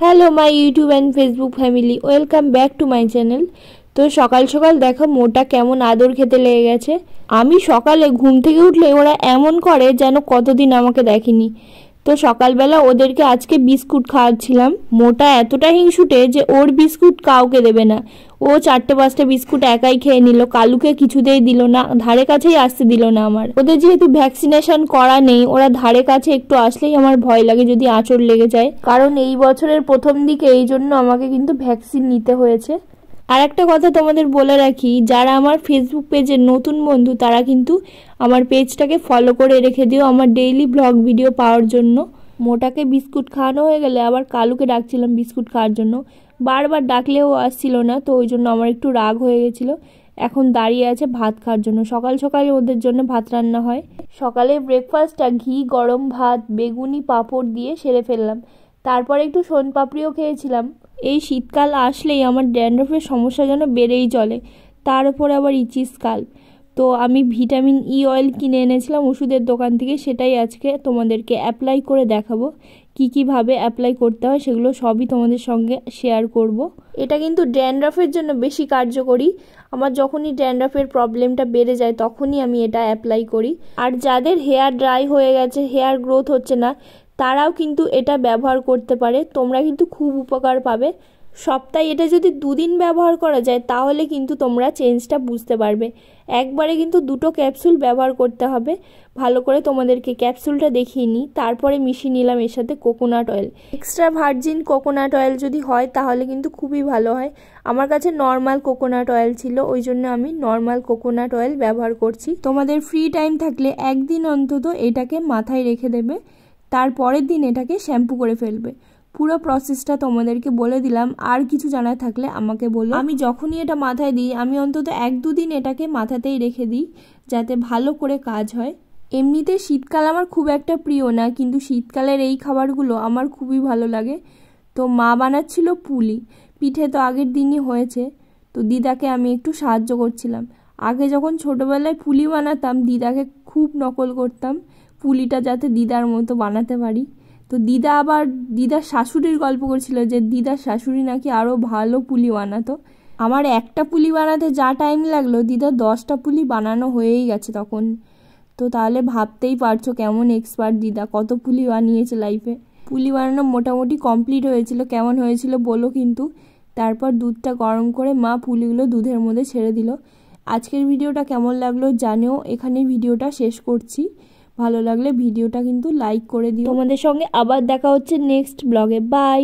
Hello my YouTube and Facebook family, welcome back to my channel. তো সকাল সকাল দেখো মোটা কেমন আদর খেতে লেগে গেছে। আমি সকালে ঘুম থেকে উঠলে ওরা এমন করে যেন কতদিন আমাকে দেখেনি। তো সকালবেলা ওদেরকে আজকে বিস্কুট খাওয়াচ্ছিলাম। মোটা এতটা হিংসুটে যে ওর বিস্কুট কাউকে দেবে না। ও 4-5টা বিস্কুট একাই খেয়ে নিল, কালুকে কিছুতেই দিল না, ধারে কাছেই আসতে দিল না আমার। ওদের যেহেতু ভ্যাকসিনেশন করা নেই, ওরা ধারে কাছে একটু আসলেই আমার ভয় লাগে যদি আঁচড় লেগে যায়, কারণ এই বছরের প্রথম দিকে এই জন্য আমাকে কিন্তু ভ্যাকসিন নিতে হয়েছে। আর একটা কথা তোমাদের বলে রাখি, যারা আমার ফেসবুক পেজের নতুন বন্ধু তারা কিন্তু আমার পেজটাকে ফলো করে রেখে দিও আমার ডেইলি ব্লগ ভিডিও পাওয়ার জন্য। মোটাকে বিস্কুট খাওয়ানো হয়ে গেলে আবার কালুকে ডাকছিলাম বিস্কুট খাওয়ার জন্য, বারবার ডাকলেও আসছিল না, তো ওই জন্য আমার একটু রাগ হয়ে গেছিলো। এখন দাঁড়িয়ে আছে ভাত খাওয়ার জন্য। সকাল সকাল ওদের জন্য ভাত রান্না হয়। সকালে ব্রেকফাস্টটা ঘি গরম ভাত বেগুনি পাঁপড় দিয়ে সেরে ফেললাম। তারপরে একটু সোনপাপড়িও খেয়েছিলাম। এই শীতকাল আসলেই আমার ড্যান্ড্রফের সমস্যা যেন বেড়েই চলে, তার উপরে আবার ইচি স্কাল্প। তো আমি ভিটামিন ই অয়েল কিনে এনেছিলাম ওষুধের দোকান থেকে, সেটাই আজকে তোমাদেরকে অ্যাপ্লাই করে দেখাবো। কীভাবে অ্যাপ্লাই করতে হয় সেগুলো সবই তোমাদের সঙ্গে শেয়ার করব। এটা কিন্তু ড্যান্ড্রফের জন্য বেশি কার্যকরী। আমার যখনই ড্যান্ড্রফের প্রবলেমটা বেড়ে যায় তখনই আমি এটা অ্যাপ্লাই করি। আর যাদের হেয়ার ড্রাই হয়ে গেছে, হেয়ার গ্রোথ হচ্ছে না, তারাও কিন্তু এটা ব্যবহার করতে পারে। তোমরা কিন্তু খুব উপকার পাবে। সপ্তাহে এটা যদি 2 দিন ব্যবহার করা যায় তাহলে কিন্তু তোমরা চেঞ্জটা বুঝতে পারবে। একবারে কিন্তু 2টো ক্যাপসুল ব্যবহার করতে হবে। ভালো করে তোমাদেরকে ক্যাপসুলটা দেখিয়ে নিই। তারপরে মিশিয়ে নিলাম এর সাথে coconut oil. Extra virgin coconut oil যদি হয় তাহলে কিন্তু খুবই ভালো হয়। আমার কাছে নর্মাল কোকোনাট অয়েল ছিল, ওই জন্য আমি নর্মাল কোকোনাট অয়েল ব্যবহার করছি। তোমাদের ফ্রি টাইম থাকলে একদিন অন্তত এটাকে মাথায় রেখে দেবে, তারপরের দিন এটাকে শ্যাম্পু করে ফেলবে। পুরো প্রসেসটা তোমাদেরকে বলে দিলাম। আর কিছু জানার থাকলে আমাকে বলো। আমি যখনই এটা মাথায় দিই আমি অন্তত 1-2 দিন এটাকে মাথাতেই রেখে দিই, যাতে ভালো করে কাজ হয়। এমনিতে শীতকাল আমার খুব একটা প্রিয় না, কিন্তু শীতকালের এই খাবারগুলো আমার খুবই ভালো লাগে। তো মা বানাচ্ছিল পুলি পিঠে, তো আগের দিনই হয়েছে, তো দিদাকে আমি একটু সাহায্য করছিলাম। আগে যখন ছোটোবেলায় পুলি বানাতাম দিদাকে খুব নকল করতাম, পুলিটা যাতে দিদার মতো বানাতে পারি। তো দিদা আবার দিদার শাশুড়ির গল্প করছিল যে দিদার শাশুড়ি নাকি আরও ভালো পুলি বানাতো। আমার একটা পুলি বানাতে যা টাইম লাগলো দিদার 10টা পুলি বানানো হয়েই গেছে তখন। তো তাহলে ভাবতেই পারছো কেমন এক্সপার্ট দিদা, কত পুলি বানিয়েছে লাইফে। পুলি বানানো মোটামুটি কমপ্লিট হয়েছিল। কেমন হয়েছিল বলো কিন্তু। তারপর দুধটা গরম করে মা পুলিগুলো দুধের মধ্যে ছেড়ে দিল। আজকের ভিডিওটা কেমন লাগলো জানিও। এখানে ভিডিওটা শেষ করছি। ভালো লাগলে ভিডিওটা কিন্তু লাইক করে দিও। তোমাদের সঙ্গে আবার দেখা হচ্ছে নেক্সট ব্লগে। বাই।